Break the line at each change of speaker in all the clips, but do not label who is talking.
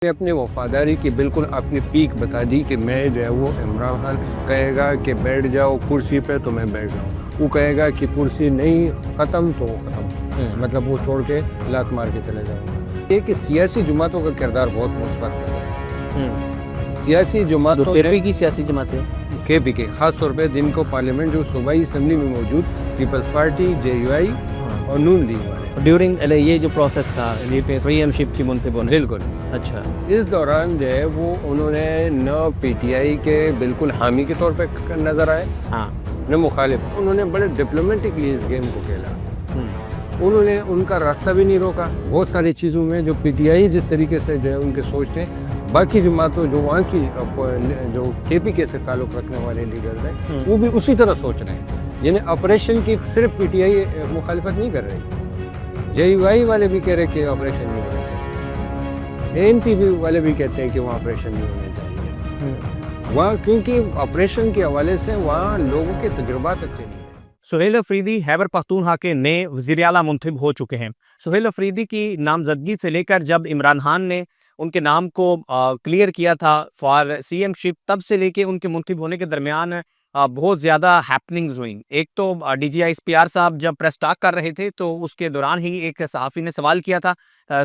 ने अपनी वफादारी की बिल्कुल अपनी पीक बता दी कि मैं जो है वो इमरान खान कहेगा कि बैठ जाओ कुर्सी पे तो मैं बैठ जाऊँ, वो कहेगा कि कुर्सी नहीं ख़त्म तो ख़त्म, मतलब वो छोड़ के लात मार के चले जाऊँगा। ये कि सियासी जमातों का किरदार बहुत मुस्बत है। सियासी जमातों
की सियासी जमातें
KPK ख़ास तौर पे जिनको पार्लियामेंट जो सूबाई असम्बली में मौजूद पीपल्स पार्टी, JUI और नून लीग वाले
ड्यूरिंग ये जो प्रोसेस था प्रीएमशिप की मुंतब होने।
बिल्कुल।
अच्छा,
इस दौरान जो है वो उन्होंने न PTI के बिल्कुल हामी के तौर पे नज़र आए,
हाँ,
न मुखालिफ। उन्होंने बड़े डिप्लोमेटिकली इस गेम को खेला। उन्होंने उनका रास्ता भी नहीं रोका। बहुत सारी चीज़ों में जो PTI जिस तरीके से जो है उनके सोचते हैं, बाकी जमातों जो वहाँ की जो KPK से ताल्लुक़ रखने वाले लीडर्स हैं वो भी उसी तरह सोच रहे हैं। यानी ऑपरेशन की सिर्फ PTI मुखालिफत नहीं कर रही, JUI वाले भी कह रहे कि ऑपरेशन नहीं होना चाहिए, ANP वाले भी कहते हैं कि वहाँ ऑपरेशन नहीं होने चाहिए वहाँ, क्योंकि ऑपरेशन के हवाले से वहाँ लोगों के तजुर्बात अच्छे नहीं हैं।
सुहेल अफरीदी खैबर पख्तूनख्वा के नए वज़ीर आला मुंतखब हो चुके हैं। सुहेल अफरीदी की नामजदगी से लेकर जब इमरान खान ने उनके नाम को क्लियर किया था फॉर CMशिप, तब से लेके उनके मुंतखब होने के दरमियान बहुत ज़्यादा हैपनिंग्स हुई। एक तो DG ISPR साहब जब प्रेस टॉक कर रहे थे तो उसके दौरान ही एक सहाफ़ी ने सवाल किया था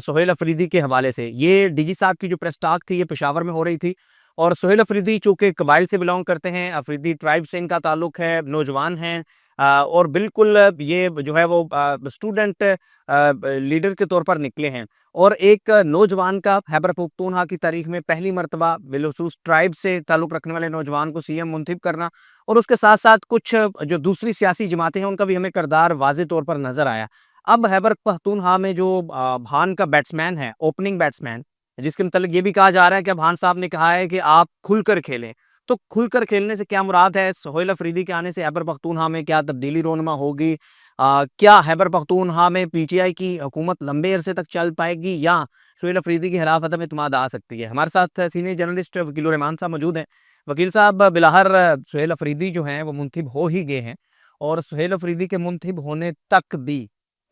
सुहेल अफरीदी के हवाले से। ये DG साहब की जो प्रेस टॉक थी ये पेशावर में हो रही थी और सुहेल अफरीदी चूँकि कबाइल से बिलोंग करते हैं, अफरीदी ट्राइब से इनका ताल्लुक़ है, नौजवान हैं और बिल्कुल ये जो है वो स्टूडेंट लीडर के तौर पर निकले हैं और एक नौजवान का खैबर पख्तूनख्वा की तारीख में पहली मरतबा बिलखुसूस ट्राइब से ताल्लुक़ रखने वाले नौजवान को CM मुंतखब करना और उसके साथ साथ कुछ जो दूसरी सियासी जमातें हैं उनका भी हमें किरदार वाज़े तौर पर नज़र आया। अब खैबर पख्तूनख्वा में जो भान का बैट्समैन है, ओपनिंग बैट्समैन, जिसके मतलब ये भी कहा जा रहा है कि भान साहब ने कहा है कि आप खुलकर खेलें। तो खुलकर खेलने से क्या मुराद है? सुहेल अफरीदी के आने से खैबर पख्तूनख्वा में क्या तब्दीली रोनमा होगी? क्या खैबर पख्तूनख्वा में PTI की हुकूमत लंबे अरसे तक चल पाएगी या सुहेल अफरीदी की खिलाफ अदम एतमाद आ सकती है? हमारे साथ सीनियर जर्नलिस्ट वकील रहमान साहब मौजूद हैं। वकील साहब, बिलाहर सुहेल अफरीदी जो हैं वो मुंतखब हो ही गए हैं और सुहेल अफरीदी के मुंतखब होने तक भी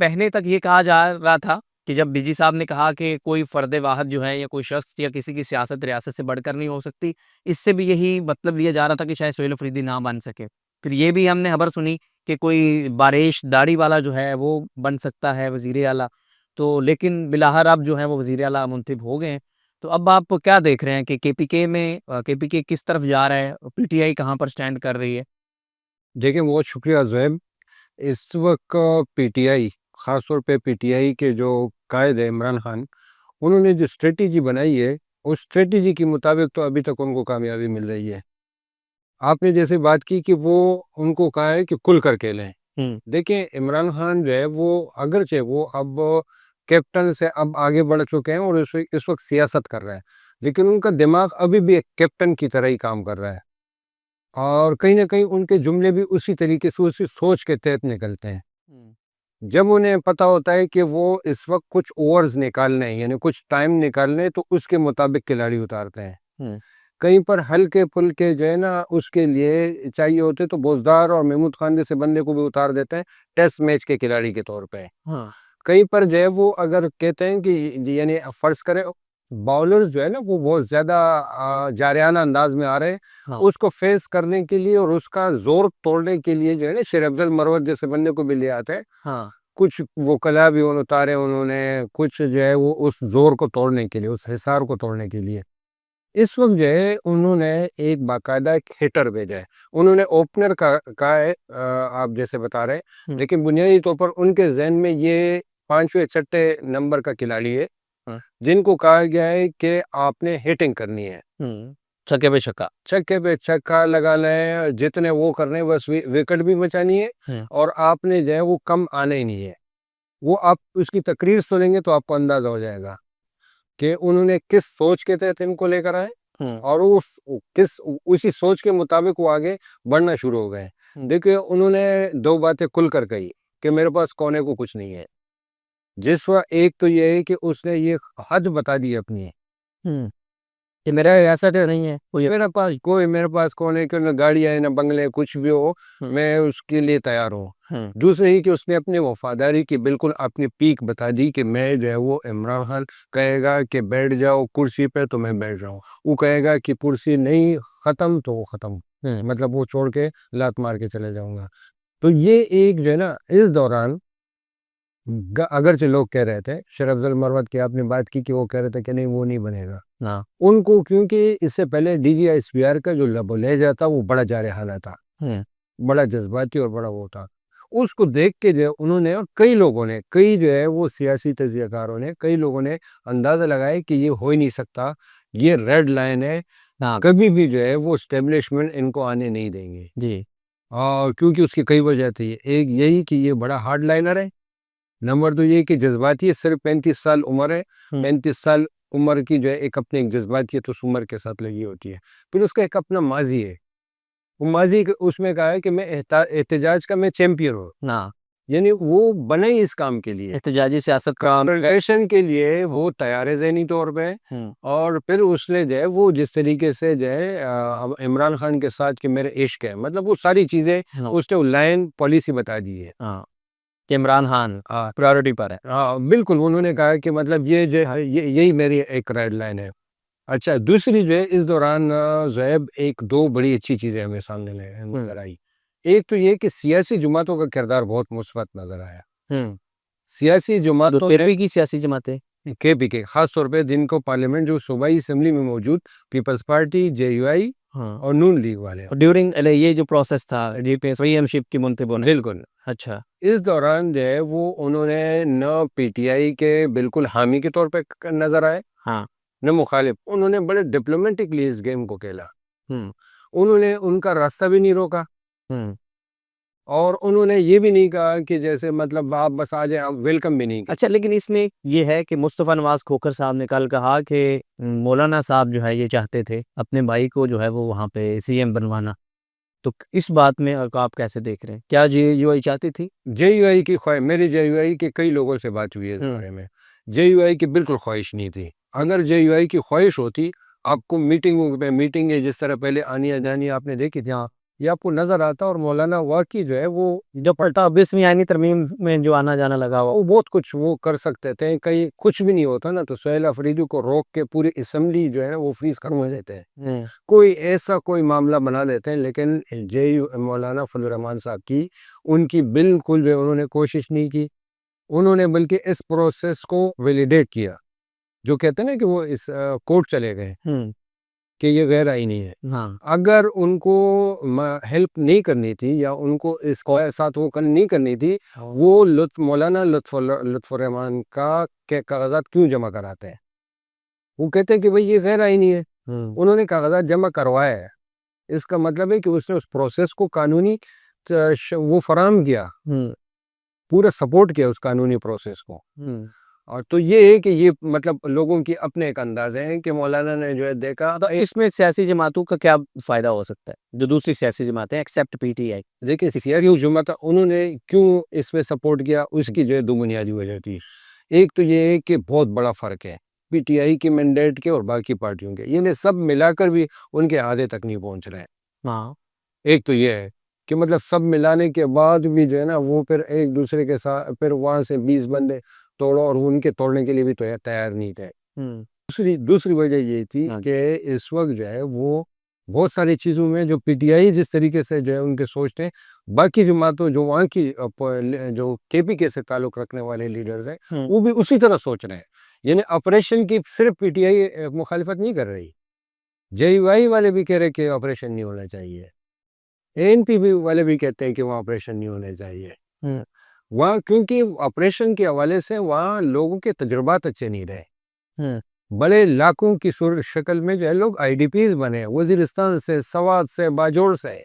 पहले तक ये कहा जा रहा था कि जब DG साहब ने कहा कि कोई फ़र्द वाहिद जो है या कोई शख्स या किसी की सियासत रियासत से बढ़कर नहीं हो सकती, इससे भी यही मतलब लिया जा रहा था कि शायद सुहेल अफरीदी ना बन सके। फिर ये भी हमने खबर सुनी कि कोई बारिश दाढ़ी वाला जो है वो बन सकता है वज़ीर आला, तो लेकिन बिलाहर अब जो है वो वज़ीर आला मुंतखब हो गए हैं। तो अब आप क्या देख रहे हैं कि KPK में KPK किस तरफ जा रहा है? PTI कहाँ पर स्टैंड कर रही है?
देखिए बहुत शुक्रिया ज़ुहैब। इस वक्त PTI ख़ास तौर पे PTI के जो कायद है इमरान खान, उन्होंने जो स्ट्रेटजी बनाई है उस स्ट्रेटजी के मुताबिक तो अभी तक उनको कामयाबी मिल रही है। आपने जैसे बात की कि वो उनको कहा है कि खुल कर खेलें। देखिए इमरान खान जो है वो अगरचे वो अब कैप्टन से अब आगे बढ़ चुके हैं और इस वक्त सियासत कर रहे हैं, लेकिन उनका दिमाग अभी भी एक कैप्टन की तरह ही काम कर रहा है और कहीं ना कहीं उनके जुमले भी उसी तरीके से उसी सोच के तहत निकलते हैं। जब उन्हें पता होता है कि वो इस वक्त कुछ ओवर्स निकालने हैं यानी कुछ टाइम निकालने हैं, तो उसके मुताबिक खिलाड़ी उतारते हैं। कहीं पर हल्के फुल्के जो है ना उसके लिए चाहिए होते तो बोजदार और महमूद खान जैसे बंदे को भी उतार देते हैं टेस्ट मैच के खिलाड़ी के तौर पे।
हाँ,
कहीं पर जो है वो अगर कहते हैं कि यानी फर्ज करें बॉलर्स जो है ना वो बहुत ज़्यादा जारियाना अंदाज में आ रहे हैं,
हाँ,
उसको फेस करने के लिए और उसका जोर तोड़ने के लिए जो है ना शेर अफजल मरवत जैसे बंदे को भी ले आते हैं।
हाँ।
कुछ वो कला भी उतारे उन्होंने, कुछ जो है वो उस जोर को तोड़ने के लिए, उस हिसार को तोड़ने के लिए इस वक्त जो है उन्होंने एक बाकायदा एक हिटर भेजा है। उन्होंने ओपनर का है आप जैसे बता रहे हैं, लेकिन बुनियादी तौर पर उनके जहन में ये पांचवें छठे नंबर का खिलाड़ी है जिनको कहा गया है कि आपने हिटिंग करनी है,
छक्के पे छक्का।
छक्के पे छक्का लगाना है, जितने वो करने हैं, बस विकेट भी बचानी है और आपने जो है वो कम आना ही नहीं है। वो आप उसकी तकरीर सुनेंगे तो आपको अंदाजा हो जाएगा कि उन्होंने किस सोच के तहत इनको लेकर आए और उसी सोच के मुताबिक वो आगे बढ़ना शुरू हो गए। देखिए उन्होंने दो बातें खुलकर कही कि मेरे पास कोने को कुछ नहीं है। जिस वक्त एक तो ये है कि उसने ये हद बता दी अपनी
कि मेरा ऐसा तो नहीं है कोई।
मेरे पास कौन है कि ना गाड़ियाँ है ना बंगले कुछ भी हो, मैं उसके लिए तैयार हूँ। दूसरे ही कि उसने अपनी वफादारी की बिल्कुल अपनी पीक बता दी कि मैं जो है वो इमरान खान कहेगा कि बैठ जाओ कुर्सी पे तो मैं बैठ जाऊँ, वो कहेगा कि कुर्सी नहीं ख़त्म तो वो ख़त्म, मतलब वो छोड़ के लात मार के चले जाऊँगा। तो ये एक जो है ना इस दौरान अगरचे लोग कह रहे थे, शेर अफजल मरवत की आपने बात की कि वो कह रहे थे कि नहीं वो नहीं बनेगा।
हाँ।
उनको क्योंकि इससे पहले डीजीआईएसपीआर का जो लबो लहजा था वो बड़ा जारहाना था, बड़ा जज्बाती और बड़ा वो था। उसको देख के जो है उन्होंने और कई लोगों ने, कई जो है वो सियासी तज्ज़ियाकारों ने, कई लोगों ने अंदाज़ा लगाया कि ये हो ही नहीं सकता, ये रेड लाइन है,
हाँ।
कभी भी जो है वो एस्टेब्लिशमेंट इनको आने नहीं देंगे।
जी।
और क्योंकि उसकी कई वजह थी, एक यही कि ये बड़ा हार्ड लाइनर है, नंबर 2 ये कि जज्बाती है, सिर्फ 35 साल उम्र है, 35 साल उम्र की जो है एक अपनी एक जज्बातियत उस उम्र के साथ लगी होती है। फिर उसका एक अपना माज़ी है, वो माज़ी उसमें कहा है कि मैं एहतजाज का मैं चैंपियन हूँ,
हाँ।
यानी वो बना ही इस काम के लिए,
एहतजाजी सियासत का।
कॉन्ग्रेगेशन के लिए वो तैयार है ज़हनी तौर पे। और फिर उसने जो है वो जिस तरीके से जो है अब इमरान खान के साथ कि मेरे इश्क है, मतलब वो सारी चीज़ें उसने लाइन पॉलिसी बता दी है।
हाँ, कि इमरान खान
हाँ
प्रायोरिटी पर है।
हाँ, बिल्कुल उन्होंने कहा कि मतलब ये जो है ये यही मेरी एक रेड लाइन है। अच्छा, दूसरी जो है इस दौरान ज़ैब एक 2 बड़ी अच्छी चीज़ें हमें सामने नज़र आई। एक तो ये कि सियासी जमातों का किरदार बहुत मुस्बत नज़र आया। सियासी जमातों
केपी की सियासी जमातें।
केपीके ख़ास तौर पे जिनको पार्लियामेंट जो सूबाई असेंबली में मौजूद पीपल्स पार्टी, जेयूआई
हाँ।
और नून लीग वाले।
ड्यूरिंग ये जो प्रोसेस था पीएमशिप की मुंतब होने।
बिल्कुल।
अच्छा।
इस दौरान जो है वो उन्होंने न पीटीआई के बिल्कुल हामी के तौर पे नज़र आए,
हाँ।
न मुखालिफ। उन्होंने बड़े डिप्लोमेटिकली इस गेम को खेला।
हम्म।
उन्होंने उनका रास्ता भी नहीं रोका
हम्म।
और उन्होंने ये भी नहीं कहा कि जैसे मतलब आप बस आ जाए, आप वेलकम भी नहीं किया।
अच्छा, लेकिन इसमें ये है कि मुस्तफ़ा नवाज़ खोखर साहब ने कल कहा कि मौलाना साहब जो है ये चाहते थे अपने भाई को जो है वो वहाँ पे सीएम बनवाना। तो इस बात में आप कैसे देख रहे हैं? क्या जेयूआई चाहती थी?
जेयूआई की ख्वाहिश, मेरी जेयूआई के कई लोगों से बात हुई है इस बारे में। जेयूआई की बिल्कुल ख्वाहिश नहीं थी। अगर जेयूआई की ख्वाहिश होती, आपको मीटिंगों पे मीटिंगें जिस तरह पहले आनिया-जानिया आपने देखी थी, हाँ, ये आपको नज़र आता और मौलाना वाक़ई जो है वो
जो पलटा 20वीं आईनी तरमीम में जो आना-जाना लगा हुआ।
वो बहुत कुछ वो कर सकते थे। कहीं कुछ भी नहीं होता ना तो सुहेल अफरीदी को रोक के पूरी असेंबली जो है वो फ्रीज़ करवा देते हैं। कोई ऐसा कोई मामला बना देते हैं, लेकिन जेयू मौलाना फजल रहमान साहब की उनकी बिल्कुल जो है उन्होंने कोशिश नहीं की। उन्होंने बल्कि इस प्रोसेस को वैलिडेट किया, जो कहते हैं ना कि वो इस कोर्ट चले गए कि ये गैर आईनी है।
हाँ।
अगर उनको हेल्प नहीं करनी थी या उनको इसको साथ वो नहीं करनी थी, वो मौलाना लुत्फुर रहमान का के कागजात क्यों जमा कराते हैं? वो कहते हैं कि भाई ये गैर आईनी है। उन्होंने कागजात जमा करवाया है, इसका मतलब है कि उसने उस प्रोसेस को कानूनी वो फराहम किया, पूरा सपोर्ट किया उस कानूनी प्रोसेस को। और तो ये है कि ये मतलब लोगों की अपने एक अंदाजे हैं कि मौलाना ने जो है देखा।
तो इसमें सियासी जमातों का क्या फ़ायदा हो सकता है? जो दूसरी सियासी जमातें एक्सेप्ट पीटीआई।
देखिए सियासी जमात उन्होंने क्यों इसमें सपोर्ट किया, उसकी जो है 2 बुनियादी वजह थी। एक तो ये है कि बहुत बड़ा फ़र्क है पीटीआई की मैंडेट के और बाकी पार्टियों के, ये सब मिलाकर भी उनके आधे तक नहीं पहुँच रहे हैं।
हाँ।
एक तो ये है कि मतलब सब मिलाने के बाद भी जो है ना वो फिर एक दूसरे के साथ फिर वहाँ से 20 बंदे तोड़ो और उनके तोड़ने के लिए भी तो तैयार नहीं थे। दूसरी दूसरी वजह ये थी
हाँ।
कि इस वक्त जो है वो बहुत सारी चीज़ों में जो पीटीआई जिस तरीके से जो है उनके सोचते हैं, बाकी जमातों जो वहाँ की जो केपीके से ताल्लुक़ रखने वाले लीडर्स हैं वो भी उसी तरह सोच रहे हैं। यानी ऑपरेशन की सिर्फ पीटीआई मुखालिफत नहीं कर रही, जेयूआई वाले भी कह रहे हैं कि ऑपरेशन नहीं होना चाहिए, एएनपी वाले भी कहते हैं कि वहाँ ऑपरेशन नहीं होने चाहिए। वहाँ क्योंकि ऑपरेशन के हवाले से वहाँ लोगों के तजुर्बात अच्छे नहीं रहे। बड़े लाखों की शक्ल में जो है लोग आईडीपीज बने, वजीरिस्तान से, सवात से, बाजोड़ से।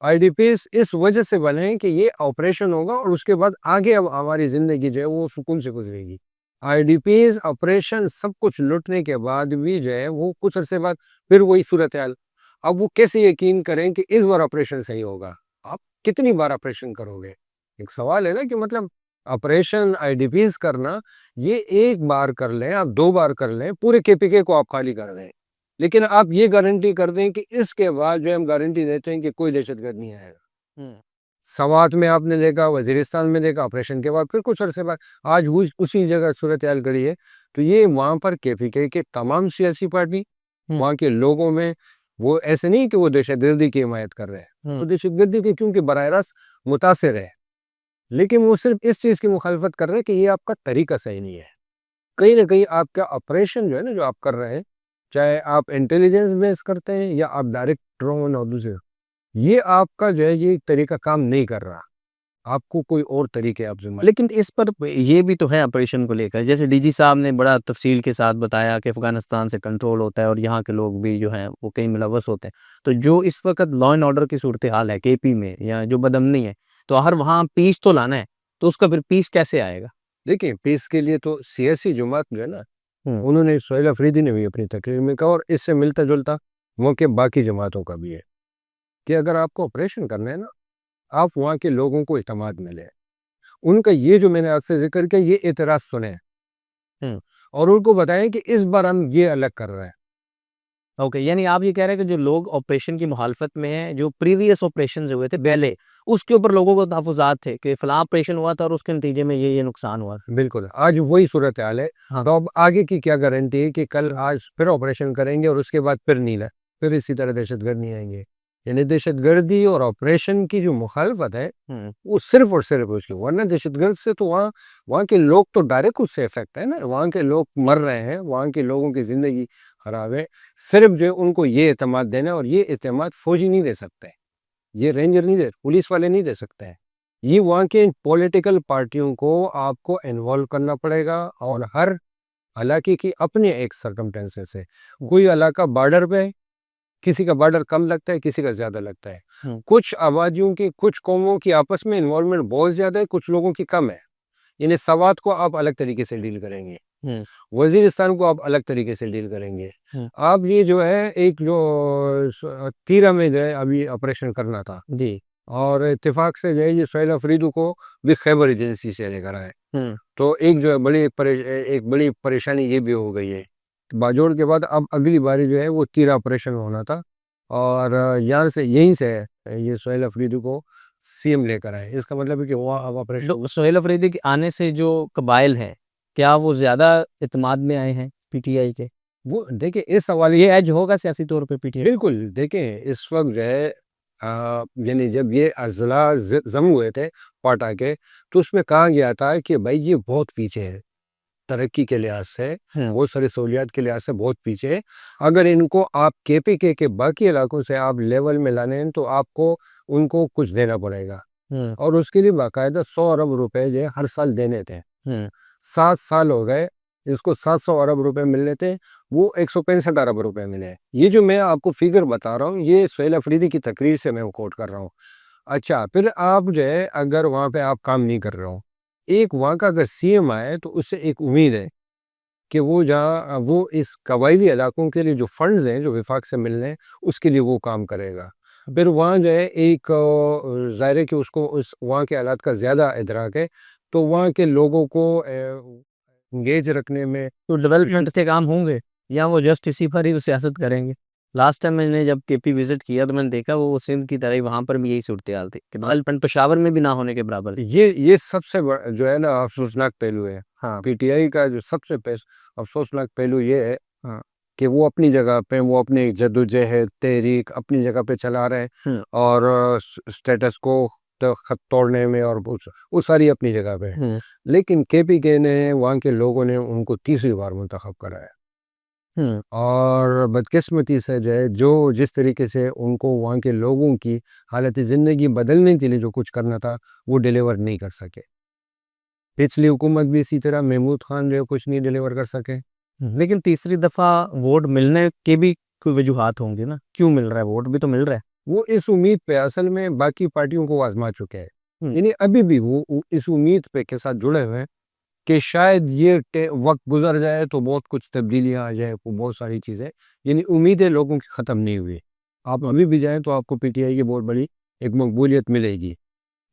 आईडीपीज इस वजह से बने कि ये ऑपरेशन होगा और उसके बाद आगे अब हमारी ज़िंदगी जो है वो सुकून से गुजरेगी। आईडीपीज ऑपरेशन सब कुछ लुटने के बाद भी जो है वो कुछ अरसे बाद फिर वही सूरत हाल। अब वो कैसे यकीन करें कि इस बार ऑपरेशन सही होगा? आप कितनी बार ऑपरेशन करोगे? एक सवाल है ना कि मतलब ऑपरेशन आईडीपीज करना, ये एक बार कर लें, आप 2 बार कर लें, पूरे केपीके को आप खाली कर दें। लेकिन आप ये गारंटी कर दें कि इसके बाद जो हम गारंटी देते हैं कि कोई दहशतगर्द नहीं आएगा। सवात में आपने देखा, वजीरिस्तान में देखा, ऑपरेशन के बाद फिर कुछ अरसे बाद आज उसी जगह सूरत हाल खड़ी है। तो ये वहाँ पर केपीके के तमाम सियासी पार्टी, वहाँ के लोगों में वो ऐसे नहीं कि वो दहशतगर्दी की हिमायत कर रहे हैं, वो दहशतगर्दी के क्योंकि बराह रास्त मुतासिर है, लेकिन वो सिर्फ इस चीज़ की मुखालफत कर रहे हैं कि ये आपका तरीका सही नहीं है। कहीं ना कहीं आपका ऑपरेशन जो है ना, जो आप कर रहे हैं, चाहे आप इंटेलिजेंस बेस करते हैं या आप डायरेक्ट ड्रोन और दूसरे, ये आपका जो है ये तरीका काम नहीं कर रहा। आपको कोई और तरीके आप जिम्मा
लेकिन इस पर ये भी तो है ऑपरेशन को लेकर, जैसे डीजी साहब ने बड़ा तफसील के साथ बताया कि अफ़गानिस्तान से कंट्रोल होता है और यहाँ के लोग भी जो हैं वो कहीं मुलव्वस होते हैं। तो जो इस वक़्त लॉ एंड ऑर्डर की सूरत-ए-हाल है केपी में या जो बदअमनी है, तो हर वहाँ पीस तो लाना है, तो उसका फिर पीस कैसे आएगा?
देखिए, पीस के लिए तो सियासी जमात जो है ना,
हुँ,
उन्होंने सोहेल अफरीदी ने भी अपनी तकरीर में कहा और इससे मिलता-जुलता मौके बाकी जमातों का भी है कि अगर आपको ऑपरेशन करना है ना, आप वहाँ के लोगों को इत्मीनान में लें। उनका ये जो मैंने आपसे ज़िक्र किया, ये एतराज़ सुनें
हुँ।
और उनको बताएँ कि इस बार हम ये अलग कर रहे हैं।
ओके, यानी आप ये कह रहे हैं कि जो लोग ऑपरेशन की मुखालफत में हैं, जो प्रीवियस ऑपरेशंस हुए थे पहले, उसके ऊपर लोगों को तहफ़्फ़ुज़ात थे कि फलाँ ऑपरेशन हुआ था और उसके नतीजे में ये नुकसान हुआ था।
बिल्कुल, आज वही सूरत हाल है।
हाँ।
तो अब आगे की क्या गारंटी है कि कल आज फिर ऑपरेशन करेंगे और उसके बाद फिर नहीं, फिर इसी तरह दहशतगर्द नहीं आएँगे। यानी दहशतगर्दी और ऑपरेशन की जो मुखालफत है,
हुँ,
वो सिर्फ़ और सिर्फ़ उसकी, वरना दहशतगर्द से तो वहाँ वहाँ के लोग तो डायरेक्ट उससे इफ़ेक्ट है ना, वहाँ के लोग मर रहे हैं, वहाँ के लोगों की ज़िंदगी ख़राब है। सिर्फ़ जो है उनको ये एतमाद देना है और ये एतमाद फ़ौजी नहीं दे सकते, ये रेंजर नहीं दे, पुलिस वाले नहीं दे सकते हैं। ये वहाँ के पॉलिटिकल पार्टियों को आपको इन्वॉल्व करना पड़ेगा और हर इलाके की अपने एक सर्कमस्टेंसेस है। कोई इलाका बॉर्डर पे है, किसी का बॉर्डर कम लगता है, किसी का ज़्यादा लगता है।
हुँ,
कुछ आबादियों की, कुछ कौमों की आपस में इन्वॉल्वमेंट बहुत ज़्यादा है, कुछ लोगों की कम है। यानी सवात को आप अलग तरीके से डील करेंगे,
हुँ,
वज़ीरिस्तान को आप अलग तरीके से डील करेंगे।
हुँ।
आप ये जो है एक जो तीरा में जो है अभी ऑपरेशन करना था
जी।
और इत्तेफ़ाक से जो है ये सोहेल अफरीदी को भी खैबर एजेंसी से लेकर आए।
हुँ,
तो एक जो है एक बड़ी परेशानी ये भी हो गई है। बाजोड़ के बाद अब अगली बारी जो है वो तीरा ऑपरेशन होना था और यहाँ से यहीं से ये सोहेल अफरीदी को सीएम लेकर आए। इसका मतलब है कि वहाँ अब ऑपरेशन
तो सोहेल अफ़रीदी के आने से जो कबाइल हैं, क्या वो ज़्यादा एतमाद में आए हैं पीटीआई के?
वो देखिए इस सवाल
ये एज होगा सियासी तौर पे पीटीआई?
बिल्कुल, देखें इस वक़्त जो है यानी जब ये अज़ला ज़म हुए थे पाटा के, तो उसमें कहा गया था कि भाई ये बहुत पीछे है, तरक्की के लिहाज़ से,
हुँ,
बहुत सारी सहूलियात के लिहाज़ से बहुत पीछे है। अगर इनको आप केपीके के बाकी इलाकों से आप लेवल में लाने हैं, तो आपको उनको कुछ देना पड़ेगा
हुँ,
और उसके लिए बाकायदा 100 अरब रुपए जो है हर साल देने थे।
हुँ,
7 साल हो गए, इसको 700 अरब रुपए मिलने थे, वो 165 अरब रुपए मिले हैं। ये जो मैं आपको फ़िगर बता रहा हूँ, ये सोहेल अफरीदी की तकरीर से मैं वो कोट कर रहा हूँ। अच्छा, फिर आप जो है अगर वहाँ पे आप काम नहीं कर रहे हो, एक वहाँ का अगर सीएम आए तो उससे एक उम्मीद है कि वो जहाँ वो इस कबायली इलाकों के लिए जो फंड्स हैं, जो वफ़ाक से मिल रहे हैं, उसके लिए वो काम करेगा। फिर वहाँ जो है एक ज़ाहिर है कि उसको उस वहाँ के हालात का ज़्यादा इदराक है, तो वहाँ के लोगों को एंगेज रखने में
तो डेवलपमेंट के काम होंगे या वो जस्ट इसी पर ही सियासत करेंगे? लास्ट टाइम मैंने जब केपी विज़िट किया तो मैंने देखा वो सिंध की तरह ही वहाँ पर भी यही सूरत-ए-हाल थी कि डेवलपमेंट पेशावर में भी ना होने के बराबर थी।
ये सबसे जो है ना अफ़सोसनाक पहलू है।
हाँ,
पीटीआई का जो सबसे अफ़सोसनाक पहलू ये है
हाँ,
कि वो अपनी जगह पे वो अपनी जद्दोजहद, तहरीक अपनी जगह पे चला रहे हैं
हुँ,
और स्टेटस को तोड़ने में और वो सारी अपनी जगह पे है।
हुँ,
लेकिन केपीके ने, वहाँ के लोगों ने उनको तीसरी बार मुंतखब कराया
हुँ,
और बदकिस्मती से जो है, जो जिस तरीके से उनको वहाँ के लोगों की हालत ज़िंदगी बदलने के लिए जो कुछ करना था, वो डिलीवर नहीं कर सके। पिछली हुकूमत भी इसी तरह महमूद खान जो है कुछ नहीं डिलीवर कर सके।
हुँ। लेकिन तीसरी दफ़ा वोट मिलने के भी कोई वजूहात होंगे ना? क्यों मिल रहा है वोट भी तो मिल रहा है।
वो इस उम्मीद पे असल में बाकी पार्टियों को आज़मा चुके हैं।
हुँ,
यानी अभी भी वो इस उम्मीद पे के साथ जुड़े हुए हैं कि शायद ये वक़्त गुज़र जाए तो बहुत कुछ तब्दीलियाँ आ जाए, वो बहुत सारी चीज़ें, यानी उम्मीदें लोगों की ख़त्म नहीं हुई। आप अभी भी जाएँ तो आपको पीटीआई की बहुत बड़ी एक मकबूलियत मिलेगी।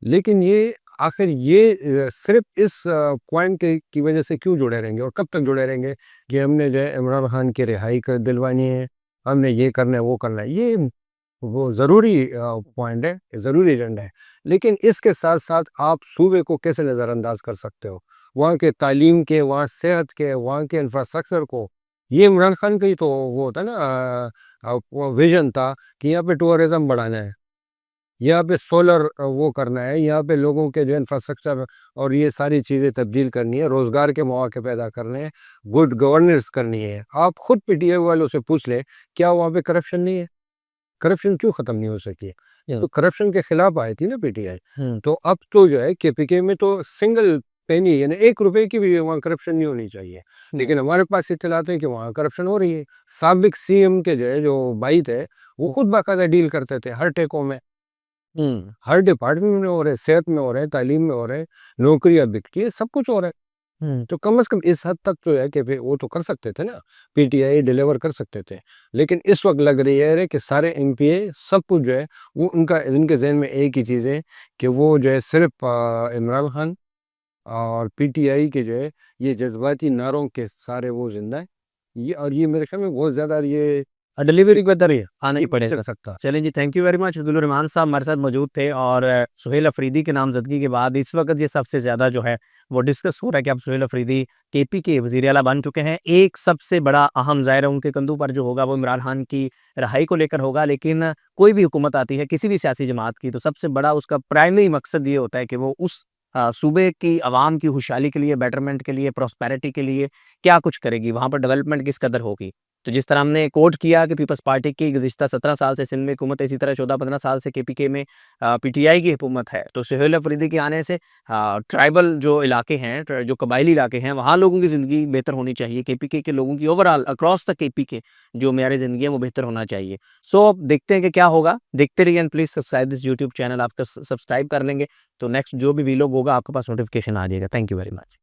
लेकिन ये आखिर ये सिर्फ़ इस पॉइंट के की वजह से क्यों जुड़े रहेंगे और कब तक जुड़े रहेंगे कि हमने जो है इमरान खान की रिहाई कर दिलवानी है हमने ये करना है, वो करना है। ये वो ज़रूरी पॉइंट है, ज़रूरी एजेंडा है। लेकिन इसके साथ-साथ आप सूबे को कैसे नज़रअंदाज कर सकते हो? वहाँ के तालीम के, वहाँ सेहत के, वहाँ के इंफ्रास्ट्रक्चर को। ये इमरान खान का ही तो वो होता है ना वो विज़न था कि यहाँ पे टूरिज़्म बढ़ाना है। यहाँ पे सोलर वो करना है, यहाँ पे लोगों के जो इंफ्रास्ट्रक्चर और ये सारी चीज़ें तब्दील करनी है, रोज़गार के मौके पैदा करने हैं, गुड गवर्नेंस करनी है। आप खुद पीटीआई वालों से पूछ लें, क्या वहाँ पे करप्शन नहीं है? करप्शन क्यों ख़त्म नहीं हो सकी है? तो करप्शन के खिलाफ आई थी ना पीटीआई। तो अब तो जो है केपीके में तो सिंगल पेनी यानी ₹1 की भी वहाँ करप्शन नहीं होनी चाहिए। लेकिन हमारे पास इत्तलात है कि वहाँ करप्शन हो रही है। साबिक सीएम के जो है जो भाई थे, वो खुद बाकायदा डील करते थे हर टेकों में। हर डिपार्टमेंट में हो रहे, सेहत में हो रहे, तालीम में हो रहे, नौकरियाँ बिकती है, सब कुछ हो रहा है। तो कम से कम इस हद तक जो है कि भई वो तो कर सकते थे ना, पीटीआई डिलीवर कर सकते थे। लेकिन इस वक़्त लग रही है कि सारे एमपीए सब कुछ जो है वो उनके ज़हन में एक ही चीज़ है कि वो जो है सिर्फ़ इमरान खान और पीटीआई के जो है ये जज़्बाती नारों के सहारे वो ज़िंदा है। ये और ये मेरे ख़्याल में बहुत ज़्यादा ये
डिलीवरी बेहतर है, आना ही
चल
पड़ेगा।
सकता।
चलिए जी, thank you very much. Abdul Rahman साहब हमारे साथ मौजूद थे और सुहेल अफरीदी के नामज़दगी के बाद इस वक़्त ये सबसे ज़्यादा जो है वो डिस्कस हो रहा है कि अब सुहेल अफरीदी केपी के वज़ीर आला बन चुके हैं। एक सबसे बड़ा अहम ज़ाहिर है उनके कंधों पर जो होगा वो इमरान खान की रहाई को लेकर होगा, लेकिन कोई भी हुकूमत आती है किसी भी सियासी जमात की, तो सबसे बड़ा उसका प्राइमरी मकसद ये होता है कि वो उस सूबे की आवाम की खुशहाली के लिए, बेटरमेंट के लिए, प्रॉस्पेरिटी के लिए क्या कुछ करेगी, वहाँ पर डेवलपमेंट किस कदर होगी। तो जिस तरह हमने कोट किया कि पीपल्स पार्टी की गुज़िश्ता 17 साल से सिंध में हुकूमत है, इसी तरह 14-15 साल से केपीके में पीटीआई की हुकूमत है। तो सुहेल अफरीदी के आने से ट्राइबल जो इलाके हैं, जो कबायली इलाके हैं, वहाँ लोगों की ज़िंदगी बेहतर होनी चाहिए। केपीके के लोगों की ओवरऑल अक्रॉस द केपीके जो मेयार ज़िंदगी है, वो बेहतर होना चाहिए। सो अब देखते हैं कि क्या होगा। देखते रहिए and please subscribe this YouTube channel. आप तो सब्सक्राइब कर लेंगे, तो नेक्स्ट जो भी वीलॉग होगा आपके पास नोटिफ़िकेशन आ जाएगा। Thank you very much.